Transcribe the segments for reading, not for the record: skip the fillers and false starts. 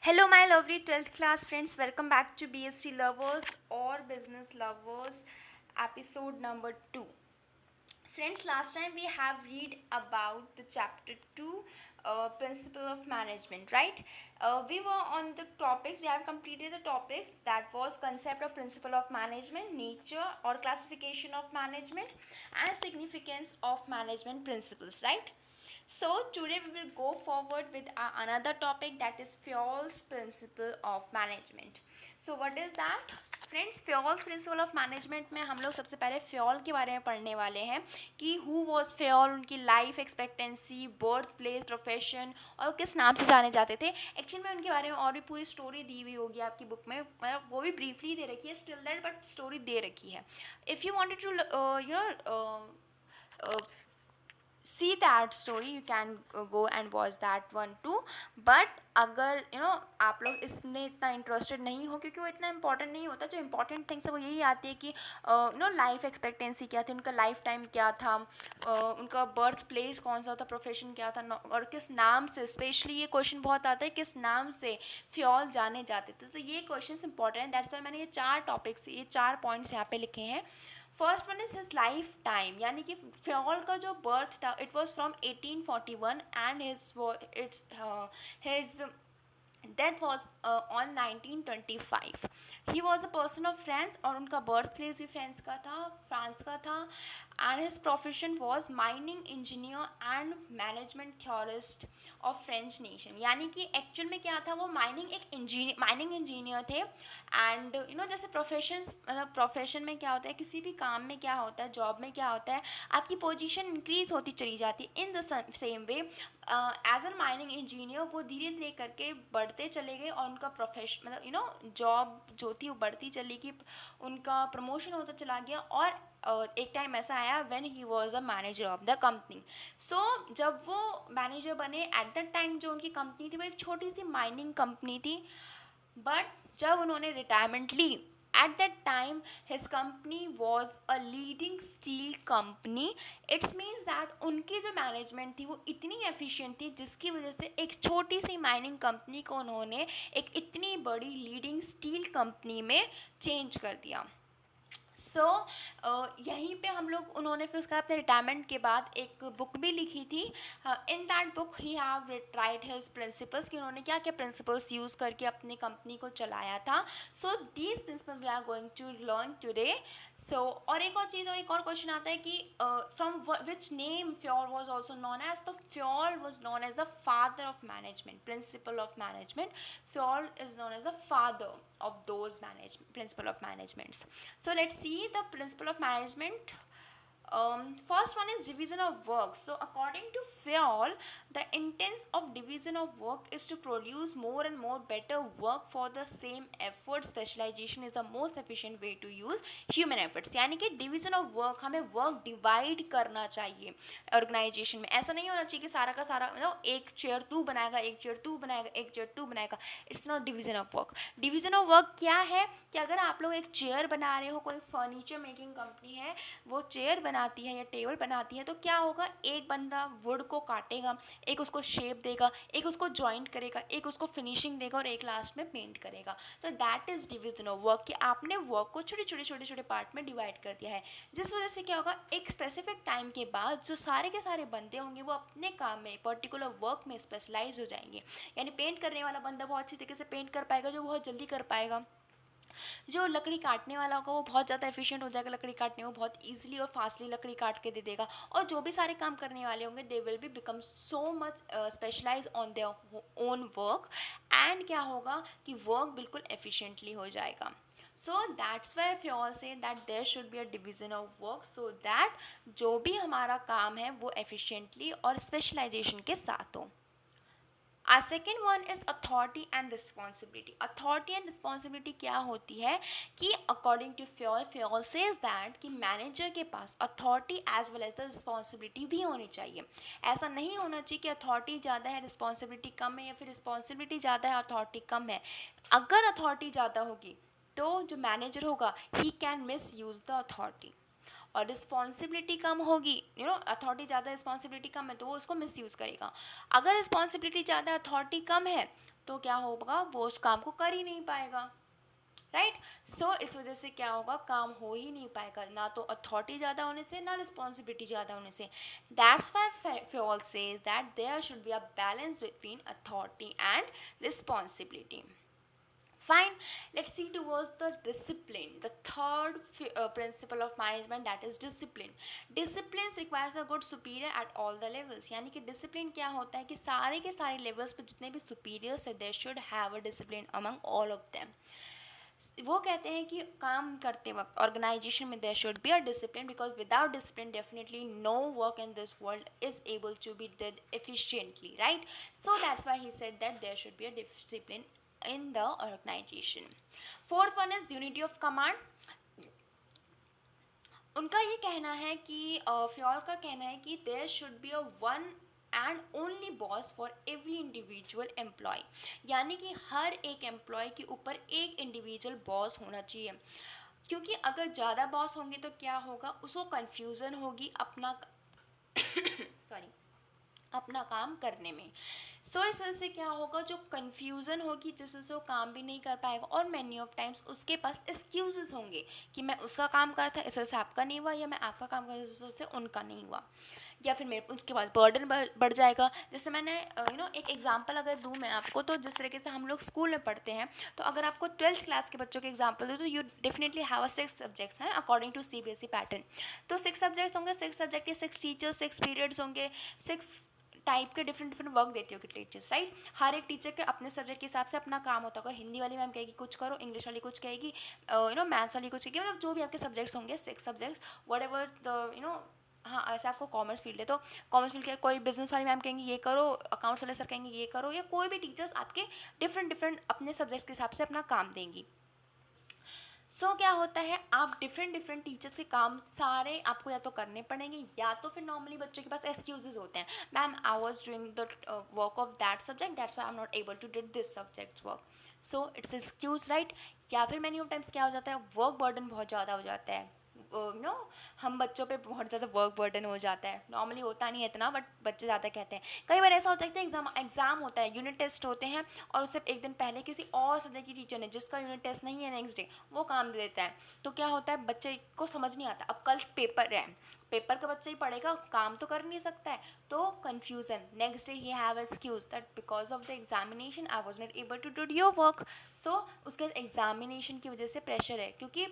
Hello, my lovely 12th class friends. Welcome back to BST Lovers or Business Lovers, episode number 2. Friends, last time we have read about the chapter 2, principle of management, right? We were on the topics, we have completed the topics that was concept of principle of management, nature or classification of management, and significance of management principles, right? So today we will go forward with another topic, that is Fayol's principle of management. So what is that? Friends, Fayol's principle of management में हम लोग सबसे पहले Fayol के बारे में पढ़ने वाले हैं कि हु वॉज फ्योल, उनकी life expectancy, birth place, profession और किस नाम से जाने जाते थे. एक्चुअल में उनके बारे में और भी पूरी स्टोरी दी हुई होगी आपकी बुक में, मतलब वो भी ब्रीफली दे रखी है स्टिल दैट, बट स्टोरी दे रखी है. If you wanted to see that story, you can go and watch that one too. But अगर आप लोग इसमें इतना इंटरेस्टेड नहीं हो, क्योंकि वो इतना इंपॉर्टेंट नहीं होता. जो इंपॉर्टेंट थिंग्स है वो यही आती है कि लाइफ एक्सपेक्टेंसी क्या थी, उनका लाइफ टाइम क्या था, उनका बर्थ प्लेस कौन सा था, प्रोफेशन क्या था, और किस नाम से. स्पेशली ये क्वेश्चन बहुत आता है, किस नाम से फ्योल जाने जाते थे. तो ये क्वेश्चन इंपॉर्टेंट है. दैट्स वाई मैंने ये 4 टॉपिक्स, ये 4 पॉइंट्स यहाँ पे लिखे हैं. First one is his life time, यानी कि फ्योल का जो बर्थ था it was from 1841 and his death was on 1925. He was a person of France, और उनका बर्थ प्लेस भी फ्रांस का था, and his profession was mining engineer and management theorist of French nation. यानी कि एक्चुअल में क्या था, वो माइनिंग इंजीनियर थे. एंड जैसे प्रोफेशन में क्या होता है, किसी भी काम में क्या होता है, जॉब में क्या होता है, आपकी पोजीशन इंक्रीज होती चली जाती है. In the same way as an mining engineer वो धीरे धीरे करके बढ़ते चले गए, और उनका प्रोफेशन मतलब जॉब जो थी वो बढ़ती चली गई, उनका प्रमोशन होता चला गया. और एक टाइम ऐसा आया when he was the manager of the company. So जब वो मैनेजर बने, एट दैट टाइम जो उनकी कंपनी थी वो एक छोटी सी माइनिंग कंपनी थी. बट जब उन्होंने रिटायरमेंट ली, at that time his company was a leading steel company. Its means that उनकी जो मैनेजमेंट थी वो इतनी एफिशिएंट थी, जिसकी वजह से एक छोटी सी माइनिंग कंपनी को उन्होंने एक इतनी बड़ी लीडिंग स्टील कंपनी में चेंज कर दिया. सो यहीं पे हम लोग, उन्होंने फिर उसका अपने रिटायरमेंट के बाद एक बुक भी लिखी थी. In that book he have right his principles, कि उन्होंने क्या क्या प्रिंसिपल्स यूज़ करके अपनी कंपनी को चलाया था. So these principle we are going to learn today. So और एक और चीज़, और एक और क्वेश्चन आता है कि from which name Fayol was also known as. तो Fayol was known as the father of management, principle of management. Fayol is known as the father of those principle of managements. So let's see the principle of management. First one is division of work. So according to Fayol, the intent of division of work is to produce more and more better work for the same effort. Specialization is the most efficient way to use human efforts. यानी कि division of work, हमें work divide करना चाहिए organisation में. ऐसा नहीं होना चाहिए कि सारा का सारा एक चेयर तू बनाएगा, एक चेयर तू बनाएगा, एक चेयर तू बनाएगा. It's not division of work. Division of work क्या है कि अगर आप लोग एक चेयर बना रहे हो, कोई फर्नीचर मेकिंग कंपनी है, वो चेयर बनाती है या टेबल बनाती है, तो क्या होगा, एक बंदा वुड को काटेगा, एक उसको शेप देगा, एक उसको जॉइंट करेगा, एक उसको फिनिशिंग देगा, और एक लास्ट में पेंट करेगा. तो that is division of work, कि आपने वर्क को छोटे छोटे छोटे छोटे पार्ट में डिवाइड कर दिया है. जिस वजह से क्या होगा, एक स्पेसिफिक टाइम के बाद जो सारे के सारे बंदे होंगे वो अपने काम में, पर्टिकुलर वर्क में स्पेशलाइज हो जाएंगे. यानी पेंट करने वाला बंदा बहुत अच्छी तरीके से पेंट कर पाएगा, जो बहुत जल्दी कर पाएगा. जो लकड़ी काटने वाला होगा वो बहुत ज़्यादा एफिशिएंट हो जाएगा लकड़ी काटने में, वो बहुत ईजिली और फास्टली लकड़ी काट के दे देगा. और जो भी सारे काम करने वाले होंगे they will be become so much specialise on their own work. And क्या होगा कि वर्क बिल्कुल एफिशिएंटली हो जाएगा. So that's why Fayol say that there should be a division of work, so that जो भी हमारा काम है वो efficiently और specialization के साथ हो. Our second one is authority and responsibility. Authority and responsibility क्या होती है कि according to Fayol says that कि manager के पास authority as well as the responsibility भी होनी चाहिए. ऐसा नहीं होना चाहिए कि authority ज़्यादा है responsibility कम है, या फिर responsibility ज़्यादा है authority कम है. अगर authority ज़्यादा होगी तो जो मैनेजर होगा he can miss use the authority, और रिस्पॉन्सिबिलिटी कम होगी, अथॉरिटी ज़्यादा रिस्पॉन्सिबिलिटी कम है तो वो उसको मिस यूज़ करेगा. अगर रिस्पॉन्सिबिलिटी ज़्यादा अथॉरिटी कम है तो क्या होगा, वो उस काम को कर ही नहीं पाएगा, राइट। सो इस वजह से क्या होगा, काम हो ही नहीं पाएगा, ना तो अथॉरिटी ज़्यादा होने से, ना रिस्पॉन्सिबिलिटी ज़्यादा होने से। That's why Fayol says that there should be a balance between authority and responsibility. Fine, let's see towards the discipline, the third principle of management, that is discipline. Discipline requires a good superior at all the levels. यानी कि discipline क्या होता है कि सारे के सारे levels पे जितने भी superiors है, they should have a discipline among all of them. वो कहते हैं कि काम करते वक्त ऑर्गेनाइजेशन में there should be a discipline, because without discipline definitely no work in this world is able to be did efficiently, right. So that's why he said that there should be a discipline in the organization. Fourth one is unity of command. उनका ये कहना है कि Fayol का कहना है कि there should be a one and only boss for every individual employee. यानी कि हर एक एम्प्लॉय के ऊपर एक इंडिविजुअल बॉस होना चाहिए, क्योंकि अगर ज़्यादा बॉस होंगे तो क्या होगा, उसको कन्फ्यूज़न होगी अपना सॉरी अपना काम करने में. सो इस वजह से क्या होगा, जो कन्फ्यूज़न होगी जिससे से वो काम भी नहीं कर पाएगा, और मैनी ऑफ टाइम्स उसके पास एक्सक्यूजेस होंगे कि मैं उसका काम कर था इस वजह से आपका नहीं हुआ, या मैं आपका काम कर इस वजह से उनका नहीं हुआ, या फिर मेरे उसके बाद बर्डन बढ़ जाएगा. जैसे मैंने एक एग्जांपल अगर दूँ मैं आपको, तो जिस तरीके से हम लोग स्कूल में पढ़ते हैं, तो अगर आपको 12th क्लास के बच्चों के एग्जांपल दूँ, तो you definitely have a 6 subjects हैं अकॉर्डिंग टू CBSE पैटर्न. तो 6 सब्जेक्ट्स होंगे, 6 सब्जेक्ट के 6 टीचर्स, 6 पीरियड्स होंगे, 6 टाइप के डिफरेंट वर्क देती होगी टीचर्स, राइट. हर एक टीचर के अपने सब्जेक्ट के हिसाब से अपना काम होता होगा. हिंदी वाली मैम कहेगी कुछ करो, इंग्लिश वाली कुछ कहेगी, मैथ्स वाली कुछ कहेगी, मतलब जो भी आपके सब्जेक्ट्स होंगे, 6 सब्जेक्ट्स वट एवर द हाँ, ऐसे आपको कॉमर्स फील्ड है तो कॉमर्स फील्ड के कोई बिजनेस वाली मैम कहेंगे ये करो, अकाउंट्स वाले सर कहेंगे ये करो, या कोई भी टीचर्स आपके डिफरेंट अपने सब्जेक्ट्स के हिसाब से अपना काम देंगी. सो क्या होता है, आप डिफरेंट टीचर्स के काम सारे आपको या तो करने पड़ेंगे, या तो फिर नॉर्मली बच्चों के पास एक्सक्यूजेज होते हैं, ma'am I was doing the work of that subject, that's why I am not able to did this subjects work. So it's excuse, right. या फिर मैनी ऑफ टाइम्स क्या हो जाता है, वर्क बर्डन बहुत ज़्यादा हो जाता है, हम बच्चों पे बहुत ज़्यादा वर्क बर्डन हो जाता है. नॉर्मली होता नहीं है इतना, बट बच्चे ज़्यादा कहते हैं. कई बार ऐसा हो सकता है एग्ज़ाम होता है, यूनिट टेस्ट होते हैं, और उससे एक दिन पहले किसी और सब्जेक्ट की टीचर ने, जिसका यूनिट टेस्ट नहीं है नेक्स्ट डे, वो काम दे देता है. तो क्या होता है, बच्चे को समझ नहीं आता, अब कल पेपर है, पेपर का बच्चा ही पढ़ेगा, काम तो कर नहीं सकता है, तो confusion. Next day he have excuse that because of the examination I was not able to do your work. सो उसके एग्जामिनेशन की वजह से प्रेशर है, क्योंकि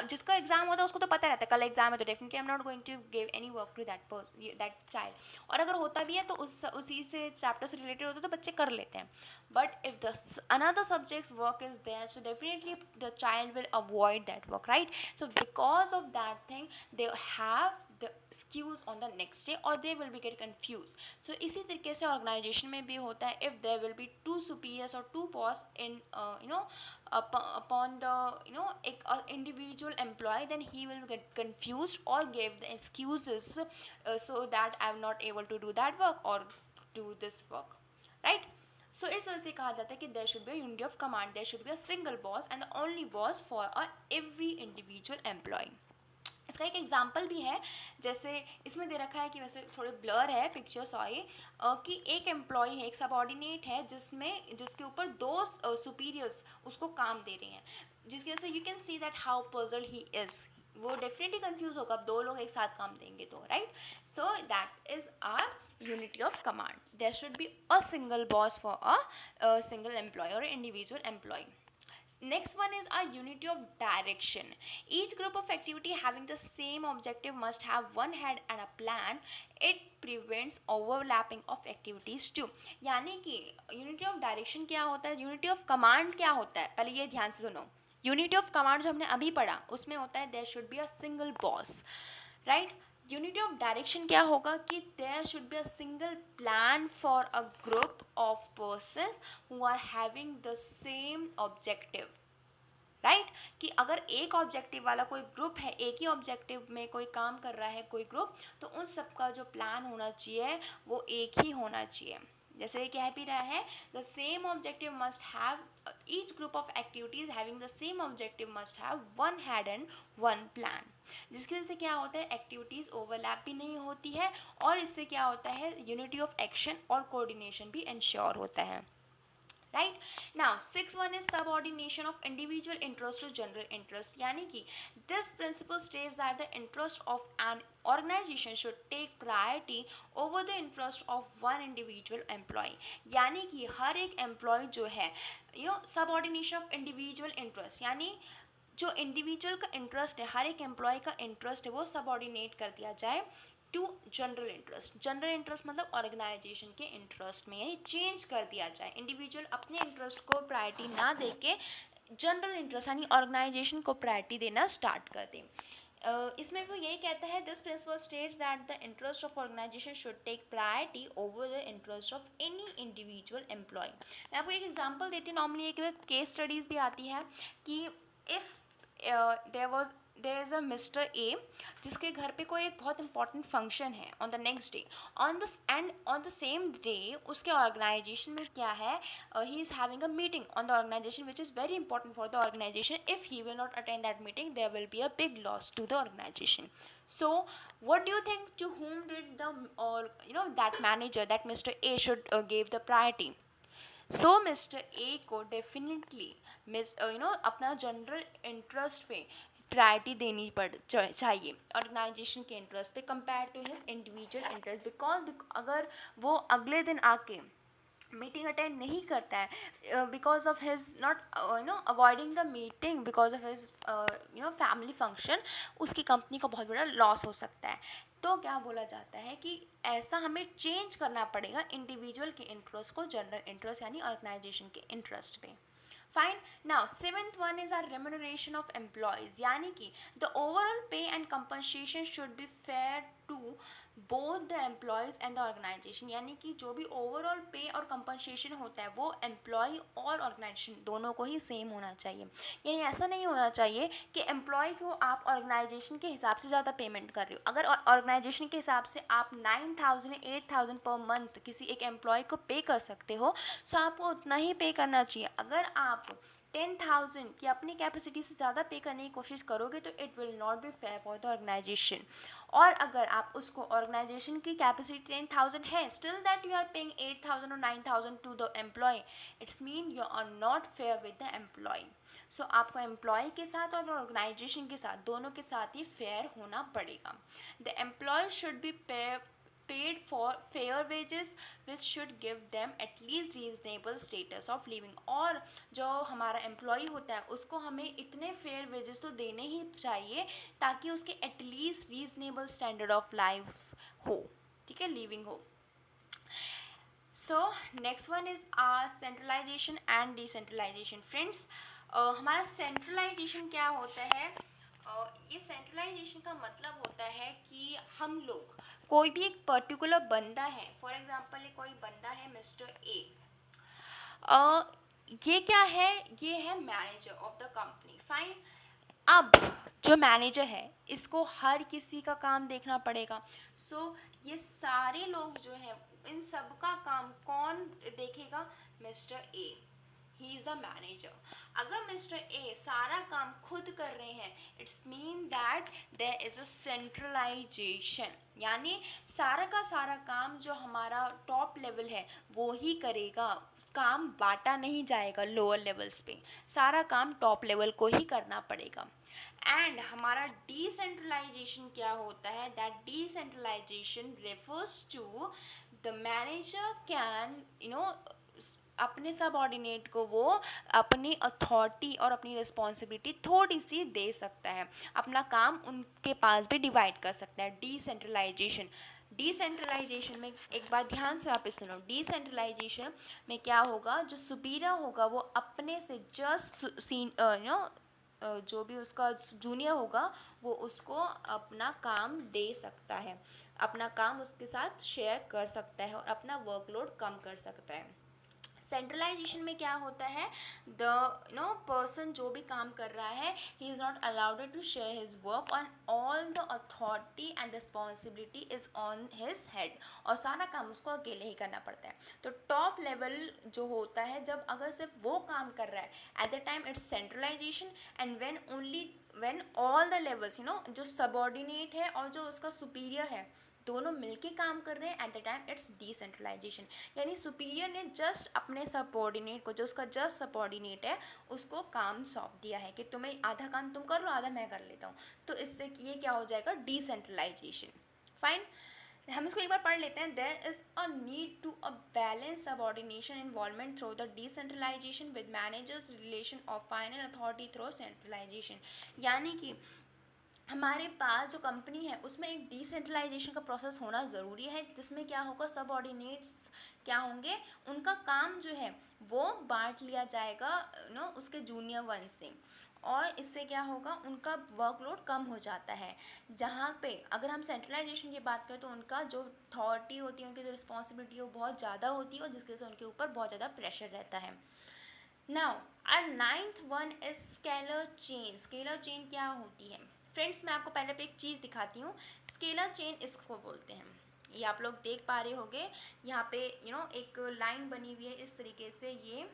जिसका एग्जाम होता है उसको तो पता रहता है कल एग्जाम है, तो definitely I am not going to give any work to that child. और अगर होता भी है तो उसी से चैप्टर से रिलेटेड होता है तो बच्चे कर लेते हैं. But if the another subject's work is there, so definitely the child will avoid that work, right. So because of that thing they have the excuse on the next day, or they will be get confused. So इसी तरीके से organisation में भी होता है, if there will be two superiors or two boss in upon the individual employee, then he will get confused or give the excuses, so that I am not able to do that work or do this work, right. सो इस वजह से कहा जाता है कि there should be unity of command, there should be a single boss and the only boss for a every individual employee. इसका एक example भी है, जैसे इसमें दे रखा है कि वैसे थोड़े ब्लर है पिक्चर, सॉरी, कि एक एम्प्लॉय है, एक सबऑर्डिनेट है, जिसके ऊपर दो सुपीरियर्स उसको काम दे रहे हैं, जिसकी वजह से you can see that how puzzle he is. वो डेफिनेटली कंफ्यूज होगा, अब दो लोग एक साथ काम देंगे तो, right. So that is our unity of command. There should be a single boss for a single employee or individual employee. Next one is a unity of direction. Each group of activity having the same objective must have one head and a plan. It prevents overlapping of activities too. यानी कि unity of direction क्या होता है, unity of command क्या होता है, पहले ये ध्यान से सुनो. यूनिटी ऑफ कमांड जो हमने अभी पढ़ा उसमें होता है there should be a single boss, right. Unity of direction क्या होगा कि there should be a single plan for a group of person who are having the same objective, right. कि अगर एक ऑब्जेक्टिव वाला कोई ग्रुप है, एक ही ऑब्जेक्टिव में कोई काम कर रहा है कोई ग्रुप, तो उन सबका जो प्लान होना चाहिए वो एक ही होना चाहिए. जैसे कह भी रहा है, the same objective must have, each group of activities having the same objective must have one head and one plan. जिसकी वजह से क्या होता है, एक्टिविटीज़ ओवरलैप भी नहीं होती है, और इससे क्या होता है, यूनिटी ऑफ एक्शन और कोऑर्डिनेशन भी इंश्योर होता है. Right now 6 1 is subordination of individual interest to general interest, यानी कि this principle states that the interest of an organization should take priority over the interest of one individual employee, यानी कि हर एक employ जो है subordination of individual interest, यानी जो individual का इंटरेस्ट है, हर एक एम्प्लॉय का इंटरेस्ट है वो सबऑर्डिनेट कर दिया जाए to general interest. General interest मतलब ऑर्गेनाइजेशन के इंटरेस्ट में, यानी चेंज कर दिया जाए, इंडिविजुअल अपने इंटरेस्ट को प्रायोरिटी ना दे के जनरल इंटरेस्ट यानी ऑर्गेनाइजेशन को प्रायोरिटी देना स्टार्ट कर दें। इसमें वो यही कहता है this principle states that the interest of organization should take priority over the interest of any individual employee. मैं आपको एक एग्जांपल देती हूँ, नॉर्मली एक केस स्टडीज़ भी आती है कि if there is a mister A जिसके घर पे कोई एक बहुत इंपॉर्टेंट फंक्शन है on the next day, on the same day उसके ऑर्गेनाइजेशन में क्या है, he is having a meeting on the organization which is very important for the organization. If he will not attend that meeting there will be a big loss to the organization. So what do you think, to whom did the or that manager, that Mr. A should gave the priority? So mister A को definitely अपना general interest पे priority देनी चाहिए organisation के interest पे compare to his individual interest, because अगर वो अगले दिन आके मीटिंग अटेंड नहीं करता है because of his not avoiding the meeting because of his family function, उसकी कंपनी को बहुत बड़ा लॉस हो सकता है। तो क्या बोला जाता है कि ऐसा हमें चेंज करना पड़ेगा इंडिविजुअल के इंटरेस्ट को जनरल इंटरेस्ट यानी ऑर्गेनाइजेशन के इंटरेस्ट पे। Fine now 7th 1 is our remuneration of employees, यानी कि the overall pay and compensation should be fair to both the employees and the organization, यानी कि जो भी ओवरऑल पे और कंपनसेशन होता है वो एम्प्लॉय और ऑर्गेनाइजेशन दोनों को ही सेम होना चाहिए। यानी ऐसा नहीं होना चाहिए कि एम्प्लॉय को आप ऑर्गेनाइजेशन के हिसाब से ज़्यादा पेमेंट कर रहे हो। अगर ऑर्गेनाइजेशन के हिसाब से आप 9,000 8,000 पर मंथ किसी एक एम्प्लॉय को पे कर सकते हो, सो आपको उतना ही पे करना चाहिए। अगर आप 10,000 की अपनी कैपेसिटी से ज़्यादा पे करने की कोशिश करोगे तो it will not be fair for the organisation. और अगर आप उसको ऑर्गेनाइजेशन की कैपेसिटी 10,000 है, still that you are paying 8,000 और 9,000 to the employee, it's mean you are not fair with the employee. So आपको एम्प्लॉय के साथ और ऑर्गेनाइजेशन के साथ दोनों के साथ ही फेयर होना पड़ेगा। The employee should be paid for fair wages which should give them at least reasonable status of living, और जो हमारा एम्प्लॉय होता है उसको हमें इतने फेयर वेजेस तो देने ही चाहिए ताकि उसके at least reasonable standard of life हो, ठीक है, लिविंग हो। So next 1 is centralization and decentralization. Friends, हमारा सेंट्रलाइजेशन क्या होता है? ये सेंट्रलाइजेशन का मतलब होता है कि हम लोग कोई भी एक पर्टिकुलर बंदा है, फॉर एग्जांपल कोई बंदा है मिस्टर ए, ये क्या है? ये है manager of the company. Fine, अब जो मैनेजर है इसको हर किसी का काम देखना पड़ेगा। सो ये सारे लोग जो हैं इन सब का काम कौन देखेगा? Mister A, he is a manager. अगर मिस्टर ए सारा काम खुद कर रहे हैं, it's mean that there is a centralization, यानी सारा का सारा काम जो हमारा टॉप लेवल है वो ही करेगा, काम बांटा नहीं जाएगा लोअर लेवल्स पे, सारा काम टॉप लेवल को ही करना पड़ेगा। एंड हमारा डिसेंट्रलाइजेशन क्या होता है? That decentralization refers to the manager can अपने सबऑर्डिनेट को वो अपनी अथॉरिटी और अपनी रिस्पॉन्सिबिलिटी थोड़ी सी दे सकता है, अपना काम उनके पास भी डिवाइड कर सकता है। डिसेंट्रलाइजेशन में एक बार ध्यान से आप सुनो, डिसेंट्रलाइजेशन में क्या होगा? जो सुपीरियर होगा वो अपने से जस्ट जो भी उसका जूनियर होगा वो उसको अपना काम दे सकता है, अपना काम उसके साथ शेयर कर सकता है और अपना वर्कलोड कम कर सकता है। सेंट्रलाइजेशन में क्या होता है? द पर्सन जो भी काम कर रहा है, he is not allowed to share his work on all the authority and responsibility is on his head, और सारा काम उसको अकेले ही करना पड़ता है। तो टॉप लेवल जो होता है, जब अगर सिर्फ वो काम कर रहा है, at the time it's centralization. And when all the levels जो सबऑर्डिनेट है और जो उसका सुपीरियर है दोनों मिलके काम कर रहे हैं, at the time it's decentralization. यानी सुपीरियर ने जस्ट अपने सबऑर्डिनेट को, जो उसका जस्ट सबऑर्डिनेट है, उसको काम सौंप दिया है कि तुम्हें आधा काम तुम कर लो, आधा मैं कर लेता हूँ। तो इससे ये क्या हो जाएगा, डिसेंट्रलाइजेशन। फाइन, हम इसको एक बार पढ़ लेते हैं। There is a need to a balance subordination involvement through the decentralization with managers relation of final authority through centralization. यानी कि हमारे पास जो कंपनी है उसमें एक डिसेंट्रलाइजेशन का प्रोसेस होना ज़रूरी है, जिसमें क्या होगा, सबऑर्डिनेट्स क्या होंगे, उनका काम जो है वो बांट लिया जाएगा उसके जूनियर वन से, और इससे क्या होगा, उनका वर्कलोड कम हो जाता है। जहाँ पे अगर हम सेंट्रलाइजेशन की बात करें तो उनका जो अथॉरिटी होती है, उनकी जो रिस्पॉन्सिबिलिटी है वो बहुत ज़्यादा होती है, और जिसकी वजह से उनके ऊपर बहुत ज़्यादा प्रेशर रहता है। Now our ninth one is scalar chain. Scalar chain क्या होती है फ्रेंड्स, मैं आपको पहले पे एक चीज़ दिखाती हूँ। स्केलर चेन इसको बोलते हैं, ये आप लोग देख पा रहे होंगे यहाँ पे एक लाइन बनी हुई है इस तरीके से ये,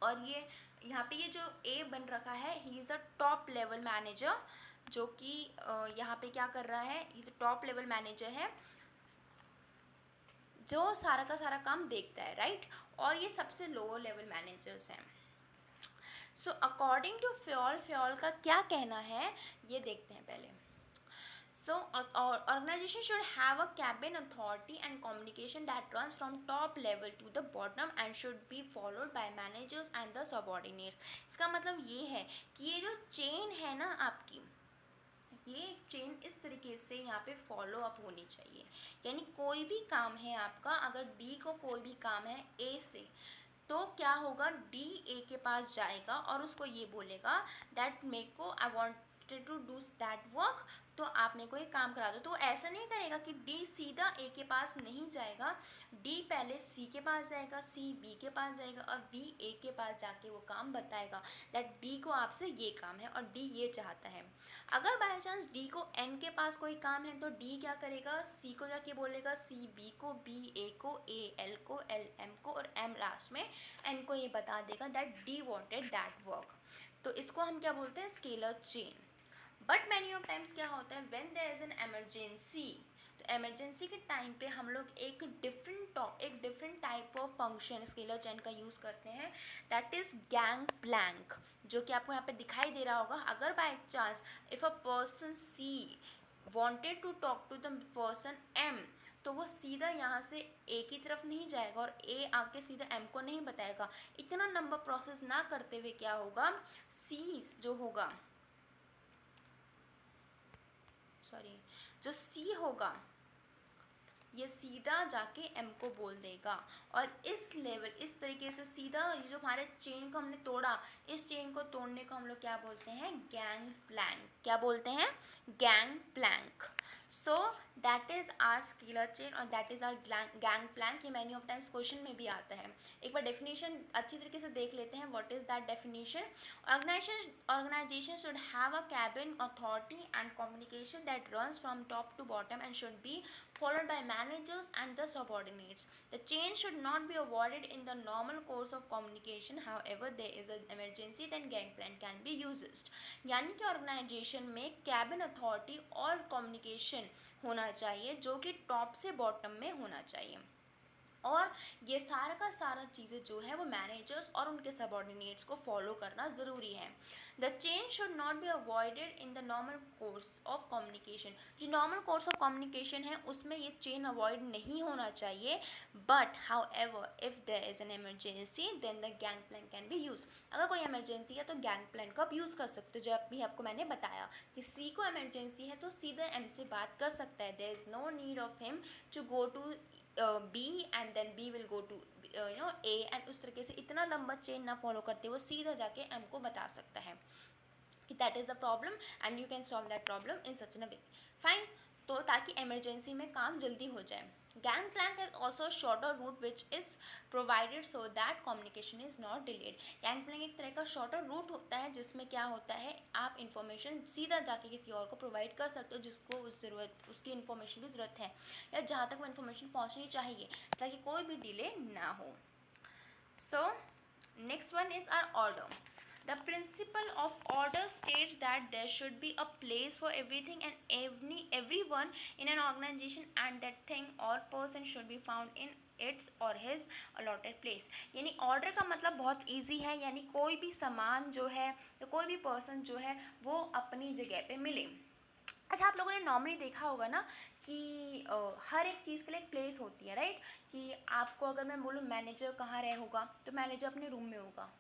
और ये यहाँ पे ये जो ए बन रखा है, he is the top level manager, जो कि यहाँ पे क्या कर रहा है, ये जो टॉप लेवल मैनेजर है जो सारा का सारा काम देखता है, राइट, और ये सबसे लोअर लेवल मैनेजर्स हैं। So according to Fayol, Fayol का क्या कहना है ये देखते हैं पहले। So, organization should have a cabin authority and communication that runs from top level to the bottom and should be followed by managers and the subordinates. इसका मतलब ये है कि ये जो चेन है ना आपकी, ये चेन इस तरीके से यहाँ पे फॉलो अप होनी चाहिए। यानी कोई भी काम है आपका, अगर डी को कोई भी काम है ए से, तो क्या होगा, डी ए के पास जाएगा और उसको ये बोलेगा दैट मेरे को I wanted to do that work, तो आप मेरे को एक काम करा दो। तो ऐसा नहीं करेगा कि डी सीधा ए के पास नहीं जाएगा, डी पहले सी के पास जाएगा, सी बी के पास जाएगा, और बी ए के पास जाके वो काम बताएगा दैट डी को आपसे ये काम है और डी ये चाहता है। अगर बाय चांस डी को एन के पास कोई काम है तो डी क्या करेगा, सी को जाके बोलेगा, सी बी को, बी ए को, ए एल को, एल एम को, और एम लास्ट में एन को ये बता देगा that D wanted that work. तो इसको हम क्या बोलते हैं, scalar chain. But many of times क्या होता है, when there is an emergency, तो इमरजेंसी के टाइम पे हम लोग एक different type of function scalar chain का यूज़ करते हैं, दैट इज़ गैंग प्लैंक, जो कि आपको यहाँ पे दिखाई दे रहा होगा। अगर by chance if a person C wanted to talk to the person M, तो वो सीधा यहाँ से ए की तरफ नहीं जाएगा और ए आके सीधा एम को नहीं बताएगा। इतना लंबा प्रोसेस ना करते हुए क्या होगा, सी जो होगा, सॉरी, जो सी होगा ये सीधा जाके एम को बोल देगा, और इस लेवल, इस तरीके से सीधा ये जो हमारे चेन को हमने तोड़ा, इस चेन को तोड़ने को हम लोग क्या बोलते हैं, गैंग प्लैंक। क्या बोलते हैं, gang plank. So that is our scalar chain और that is our gang plank. ये मैनी ऑफ टाइम्स क्वेश्चन में भी आता है। एक बार डेफिनेशन अच्छी तरीके से देख लेते हैं, what is that definition. Organization should have a cabin authority and communication that runs from top to bottom and should be followed by managers and the subordinates. The chain should not be avoided in the normal course of communication. However, there is an emergency, then gang plan can be used. यानी कि organisation में cabin authority और communication होना चाहिए जो कि top से bottom में होना चाहिए, और ये सारा का सारा चीज़ें जो है वो मैनेजर्स और उनके सबऑर्डिनेट्स को फॉलो करना ज़रूरी है। The chain should not be avoided in the normal course of communication. जो नॉर्मल कोर्स ऑफ कम्युनिकेशन है उसमें ये चेन अवॉइड नहीं होना चाहिए, but however if there is an emergency then the gang plank can be use. अगर कोई emergency है तो गैंग प्लान का आप यूज़ कर सकते हो। जो अभी आपको मैंने बताया कि सी को एमरजेंसी है तो सीधा एम से बात कर सकता है, there is no need of him to go to B and then B will go to A, and उस तरीके से इतना लंबा चेन ना फॉलो करते वो सीधा जाके M को बता सकता है कि that is the problem and you can solve that problem in such a way. Fine, तो ताकि इमरजेंसी में काम जल्दी हो जाए। Gang plank is also shorter route which is provided so that communication is not delayed. Gang plank एक तरह का शॉर्टर रूट होता है जिसमें क्या होता है, आप इन्फॉर्मेशन सीधा जाके किसी और को प्रोवाइड कर सकते हो जिसको उसकी इन्फॉर्मेशन की ज़रूरत है, या जहाँ तक वो इन्फॉर्मेशन पहुँचनी चाहिए, ताकि कोई भी डिले ना हो। So next one is our order. The principle of order states that there should be a place for everything and everyone in an organization, and that thing or person should be found in its or his allotted place. यानी order का मतलब बहुत easy है, यानी कोई भी सामान जो है या कोई भी पर्सन जो है वो अपनी जगह पे मिले. अच्छा, आप लोगों ने नॉर्मली देखा होगा ना कि हर एक चीज़ के लिए एक प्लेस होती है, राइट. कि आपको अगर मैं बोलूँ मैनेजर कहाँ रहे होगा, तो मैनेजर अपने रूम में होगा.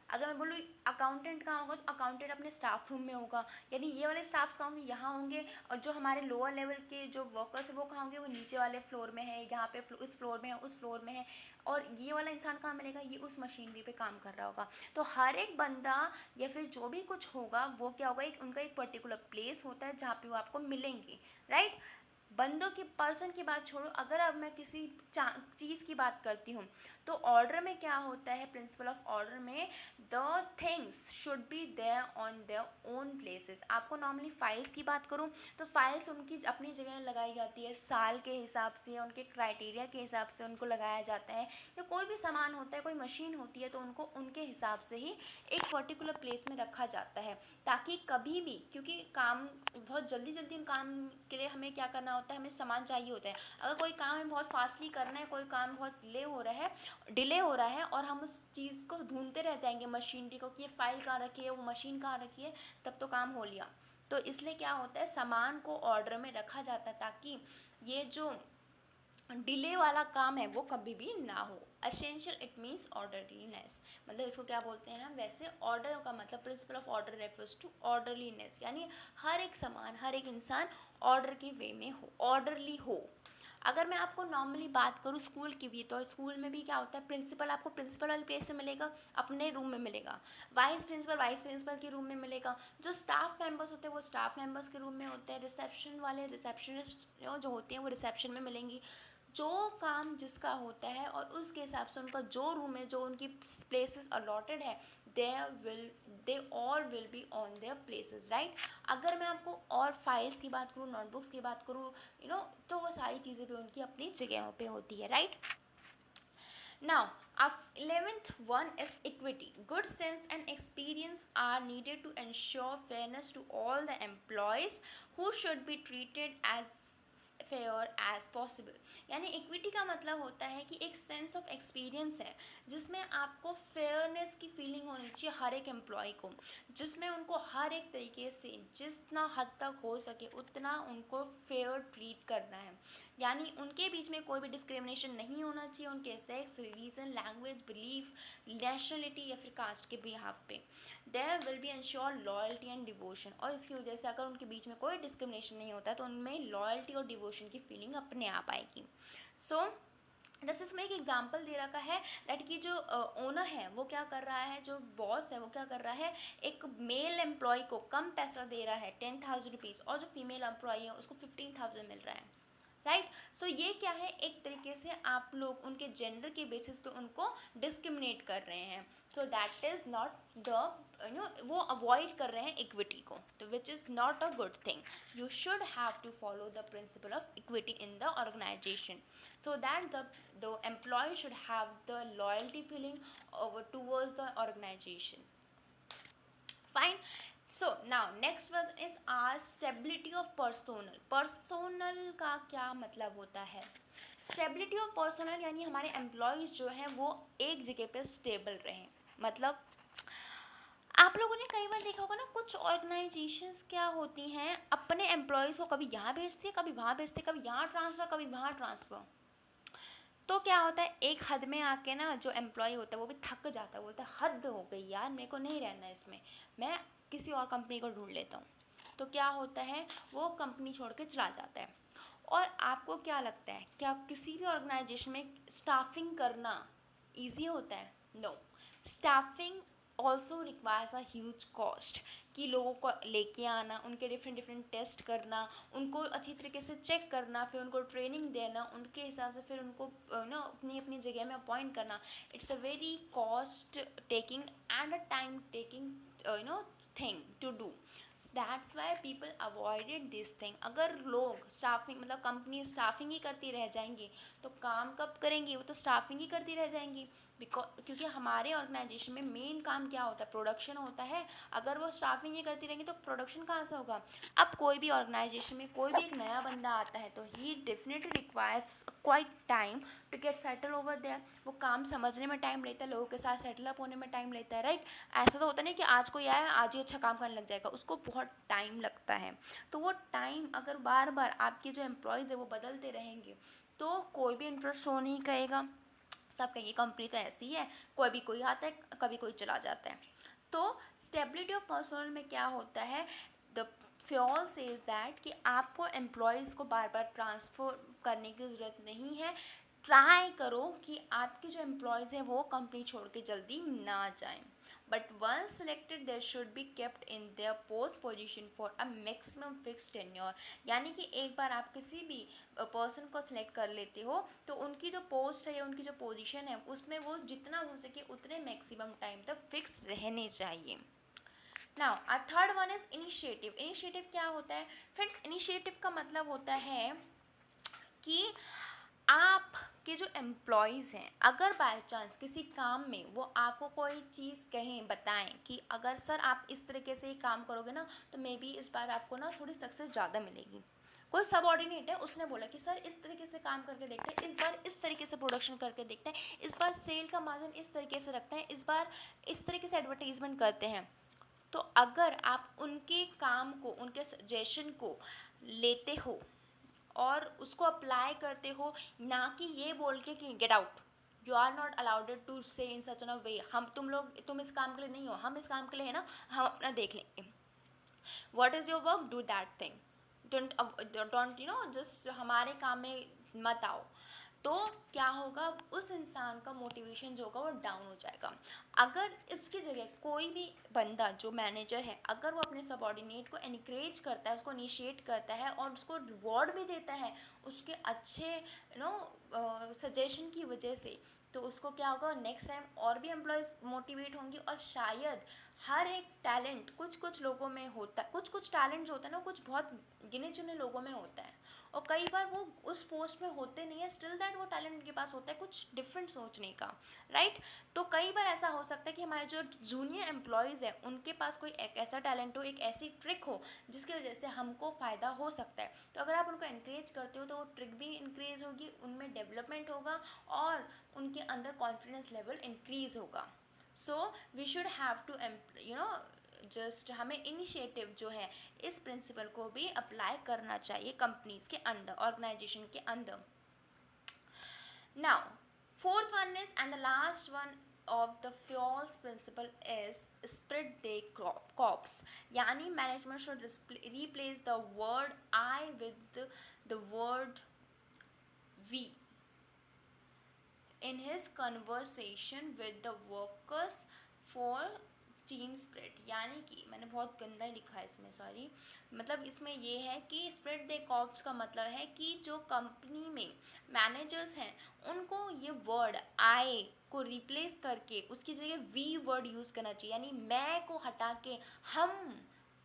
अगर मैं बोलूँ अकाउंटेंट कहाँ होगा, तो अकाउंटेंट अपने स्टाफ रूम में होगा. यानी ये वाले स्टाफ्स कहाँ होंगे, यहाँ होंगे. और जो हमारे लोअर लेवल के जो वर्कर्स हैं वो कहाँ होंगे, वो नीचे वाले फ्लोर में है, यहाँ पे इस फ्लोर में है, उस फ्लोर में है. और ये वाला इंसान कहाँ मिलेगा, ये उस मशीनरी पे काम कर रहा होगा. तो हर एक बंदा या फिर जो भी कुछ होगा वो क्या होगा, एक उनका एक पर्टिकुलर प्लेस होता है जहाँ पे वो आपको मिलेंगे, राइट. बंदों की पर्सन की बात छोड़ो, अगर अब मैं किसी चीज़ की बात करती हूँ, तो ऑर्डर में क्या होता है, प्रिंसिपल ऑफ ऑर्डर में the things should be there on their own places. आपको नॉर्मली फाइल्स की बात करूँ तो फाइल्स उनकी अपनी जगह लगाई जाती है, साल के हिसाब से, उनके क्राइटेरिया के हिसाब से उनको लगाया जाता है. या कोई भी सामान होता है, कोई मशीन होती है, तो उनको उनके हिसाब से ही एक पर्टिकुलर प्लेस में रखा जाता है, ताकि कभी भी, क्योंकि काम बहुत जल्दी जल्दी उन काम के लिए हमें क्या करना होता है, हमें सामान चाहिए होता है. अगर कोई काम हमें बहुत फास्टली करना है, कोई काम बहुत डिले हो रहा है और हम उस चीज़ को ढूंढते रह जाएंगे मशीनरी को कि ये फाइल कहाँ रखी है, वो मशीन कहाँ रखी है, तब तो काम हो लिया. तो इसलिए क्या होता है, सामान को ऑर्डर में रखा जाता है ताकि ये जो डिले वाला काम है वो कभी भी ना हो. Essential it means orderliness. मतलब इसको क्या बोलते हैं हम, वैसे ऑर्डर का मतलब principle of order refers to orderliness, यानी हर एक सामान, हर एक इंसान ऑर्डर के वे में हो, ऑर्डरली हो. अगर मैं आपको नॉर्मली बात करूँ स्कूल की भी, तो स्कूल में भी क्या होता है, प्रिंसिपल आपको प्रिंसिपल वाले प्लेस से मिलेगा, अपने रूम में मिलेगा. वाइस प्रिंसिपल के रूम में मिलेगा. जो स्टाफ मेंबर्स होते हैं वो स्टाफ मेंबर्स के रूम में होते हैं. रिसेप्शन वाले रिसेप्शनिस्ट जो होते हैं वो रिसेप्शन में मिलेंगी. जो काम जिसका होता है और उसके हिसाब से उनका जो रूम है, जो उनकी प्लेसेस अलॉटेड है, they all will be on their places, right. अगर मैं आपको और फाइल्स की बात करूँ, नोटबुक्स की बात करूँ, तो वो सारी चीज़ें भी उनकी अपनी जगहों पे होती है, right. Now, our 11th one is equity. Good sense and experience are needed to ensure fairness to all the employees who should be treated as fair as possible. यानी इक्विटी का मतलब होता है कि एक सेंस ऑफ एक्सपीरियंस है जिसमें आपको फेयरनेस की फीलिंग होनी चाहिए हर एक एम्प्लॉय को, जिसमें उनको हर एक तरीके से जितना हद तक हो सके उतना उनको फेयर ट्रीट करना है. यानी उनके बीच में कोई भी डिस्क्रिमिनेशन नहीं होना चाहिए उनके sex, religion, language, belief, nationality या फिर कास्ट के बिहाफ पे. There will be ensure loyalty and devotion. और इसकी वजह से अगर उनके बीच में कोई डिस्क्रिमिनेशन नहीं होता तो उनमें लॉयल्टी और डिवोशन की फीलिंग अपने आप आएगी. सो जैसे इसमें एक एग्जाम्पल दे रखा है दैट कि जो ओनर है वो क्या कर रहा है, जो बॉस है वो क्या कर रहा है, एक मेल एम्प्लॉय को कम पैसा दे रहा है 10,000 रुपीज़, और जो फीमेल एम्प्लॉय है उसको 15,000 मिल रहा है, राइट. सो ये क्या है, एक तरीके से आप लोग उनके जेंडर के बेसिस पे उनको डिस्क्रिमिनेट कर रहे हैं. So that is not the वो अवॉइड कर रहे हैं इक्विटी को, तो which is not a good thing. You should have to follow the principle of equity in the organization so that the employee should have the loyalty feeling towards the organization. Fine. So now next one is our stability of personnel का क्या मतलब होता है. Stability of personal यानी हमारे employees जो हैं वो एक जगह पे स्टेबल रहें. मतलब आप लोगों ने कई बार देखा होगा ना, कुछ ऑर्गेनाइजेशंस क्या होती हैं, अपने एम्प्लॉयज़ को कभी यहाँ भेजती है, कभी वहाँ भेजती है, कभी यहाँ ट्रांसफ़र, कभी वहाँ ट्रांसफ़र. तो क्या होता है, एक हद में आके ना जो एम्प्लॉय होता है वो भी थक जाता है, बोलता है हद हो गई यार, मेरे को नहीं रहना इसमें, मैं किसी और कंपनी को ढूंढ लेता हूँ. तो क्या होता है, वो कंपनी छोड़ के चला जाता है. और आपको क्या लगता है, क्या किसी भी ऑर्गेनाइजेशन में स्टाफिंग करना ईजी होता है? No. Staffing also requires a huge cost. कि लोगों को लेके आना, उनके डिफरेंट डिफरेंट टेस्ट करना, उनको अच्छी तरीके से चेक करना, फिर उनको ट्रेनिंग देना, उनके हिसाब से फिर उनको अपनी अपनी जगह में अपॉइंट करना, it's a very cost taking and a time taking thing to do. That's why people avoided this thing. अगर लोग स्टाफिंग मतलब कंपनी स्टाफिंग ही करती रह जाएंगी तो काम कब करेंगी? वो तो स्टाफिंग ही करती रह जाएंगी. क्योंकि हमारे ऑर्गेनाइजेशन में मेन काम क्या होता है? प्रोडक्शन होता है. अगर वो स्टाफिंग ही करती रहेंगी तो प्रोडक्शन कहाँ से होगा? अब कोई भी ऑर्गेनाइजेशन में कोई भी एक नया बंदा आता है तो he definitely requires quite time to get settle over there. वो काम समझने में टाइम लेता है, लोगों के साथ सेटल अप होने में टाइम लेता है, राइट? ऐसा तो होता नहीं कि आज कोई आया आज ही अच्छा काम करने लग जाएगा, उसको बहुत टाइम लगता है. तो वो टाइम अगर बार बार आपके जो एम्प्लॉयज़ है वो बदलते रहेंगे तो कोई भी इंटरेस्ट शो नहीं करेगा. सब कहेंगे कंपनी तो ऐसी है, कभी कोई आता है कभी कोई चला जाता है. तो स्टेबिलिटी ऑफ पर्सनल में क्या होता है? द फ्योल सेज दैट कि आपको एम्प्लॉयज़ को बार बार ट्रांसफ़र करने की ज़रूरत नहीं है. ट्राई करो कि आपके जो एम्प्लॉयज़ हैं वो कंपनी छोड़ के जल्दी ना जाएं. But once selected they should be kept in their post position for a maximum fixed tenure. यानी कि एक बार आप किसी भी पर्सन को सिलेक्ट कर लेते हो तो उनकी जो पोस्ट है या उनकी जो पोजीशन है उसमें वो जितना हो सके उतने मैक्सिमम टाइम तक फिक्स रहने चाहिए. Now a third one is initiative. Initiative क्या होता है फ्रेंड्स? इनिशिएटिव का मतलब होता है कि आपके जो एम्प्लॉयज़ हैं अगर बाय चांस किसी काम में वो आपको कोई चीज़ कहें, बताएं कि अगर सर आप इस तरीके से ही काम करोगे ना तो मे बी इस बार आपको ना थोड़ी सक्सेस ज़्यादा मिलेगी. कोई सबऑर्डिनेट है उसने बोला कि सर इस तरीके से काम करके देखते हैं, इस बार इस तरीके से प्रोडक्शन करके देखते हैं, इस बार सेल का मार्जिन इस तरीके से रखते हैं, इस बार इस तरीके से एडवर्टीजमेंट करते हैं. तो अगर आप उनके काम को, उनके सजेशन को लेते हो और उसको अप्लाई करते हो, ना कि ये बोल के कि get out, you are not allowed to say in सच अ वे, हम तुम इस काम के लिए नहीं हो, हम इस काम के लिए है ना, हम अपना देख लेंगे. What is your work, do that thing. Don't just हमारे काम में मत आओ. तो क्या होगा? उस इंसान का मोटिवेशन जो होगा वो डाउन हो जाएगा. अगर इसकी जगह कोई भी बंदा जो मैनेजर है अगर वो अपने सबॉर्डिनेट को एनकरेज करता है, उसको इनिशिएट करता है और उसको रिवॉर्ड भी देता है उसके अच्छे सजेशन की वजह से, तो उसको क्या होगा? नेक्स्ट टाइम और भी एम्प्लॉयज़ मोटिवेट होंगी. और शायद हर एक टैलेंट कुछ कुछ लोगों में होता है, कुछ कुछ टैलेंट जो होता है ना कुछ बहुत गिने चुने लोगों में होता है और कई बार वो उस पोस्ट में होते नहीं है, स्टिल दैट वो टैलेंट उनके पास होता है कुछ डिफरेंट सोचने का, राइट? तो कई बार ऐसा हो सकता है कि हमारे जो जूनियर एम्प्लॉयज़ है उनके पास कोई एक ऐसा टैलेंट हो, एक ऐसी ट्रिक हो जिसकी वजह से हमको फ़ायदा हो सकता है. तो अगर आप उनको एनकरेज करते हो तो वो ट्रिक भी इंक्रीज होगी, उनमें डेवलपमेंट होगा और उनके अंदर कॉन्फिडेंस लेवल इंक्रीज होगा. So we should have to just हमें इनिशिएटिव जो है इस प्रिंसिपल को भी अप्लाई करना चाहिए कंपनीज के अंदर, ऑर्गेनाइजेशन के अंदर. Now fourth one is and the last one of the Fowles principle is spread the corps. यानी management should replace the word I with the word we in his conversation with the workers for team spread. यानी कि मैंने बहुत गंदा लिखा है इसमें, sorry. मतलब इसमें ये है कि स्प्रेड द कॉप्स का मतलब है कि जो कंपनी में मैनेजर्स हैं उनको ये वर्ड आई को रिप्लेस करके उसकी जगह वी वर्ड यूज़ करना चाहिए. यानी मैं को हटा के हम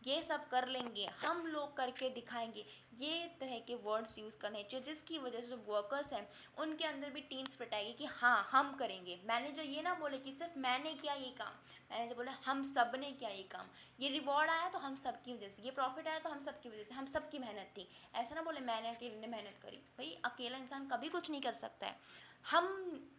ये सब कर लेंगे, हम लोग करके दिखाएंगे, ये तरह के वर्ड्स यूज़ करने चाहिए जिसकी वजह से जो वर्कर्स हैं उनके अंदर भी टीम स्पिरिट आएगी कि हाँ हम करेंगे. मैनेजर ये ना बोले कि सिर्फ मैंने किया ये काम, मैनेजर बोले हम सब ने किया ये काम, ये रिवॉर्ड आया तो हम सब की वजह से, ये प्रॉफिट आया तो हम सब की वजह से, हम सब की मेहनत थी. ऐसा ना बोले मैंने अकेले ने मेहनत करी. भाई अकेला इंसान कभी कुछ नहीं कर सकता है. हम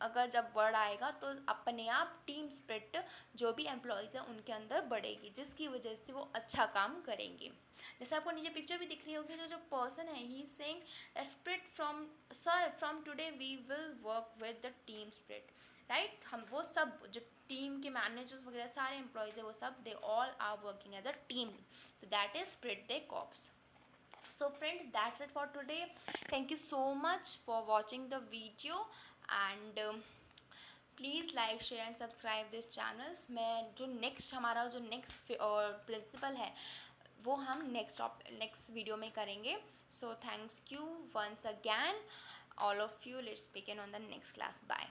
अगर जब वर्ड आएगा तो अपने आप टीम स्पिरिट जो भी एम्प्लॉयज़ हैं उनके अंदर बढ़ेगी जिसकी वजह से वो अच्छा काम करेंगे. जैसे आपको नीचे पिक्चर भी दिख रही होगी तो जो पर्सन है he saying that spirit from sir from today we will work with the team spirit, right? हम वो सब जो टीम के मैनेजर्स वगैरह सारे एम्प्लॉयज़ है वो सब they all are working as a team. तो that is spirit de corps. So friends, that's it for today. Thank you so much for watching the video and please like share and subscribe this channels. मैं जो next हमारा जो next principle है वो हम next video में करेंगे। So thanks you once again all of you. Let's begin on the next class. Bye.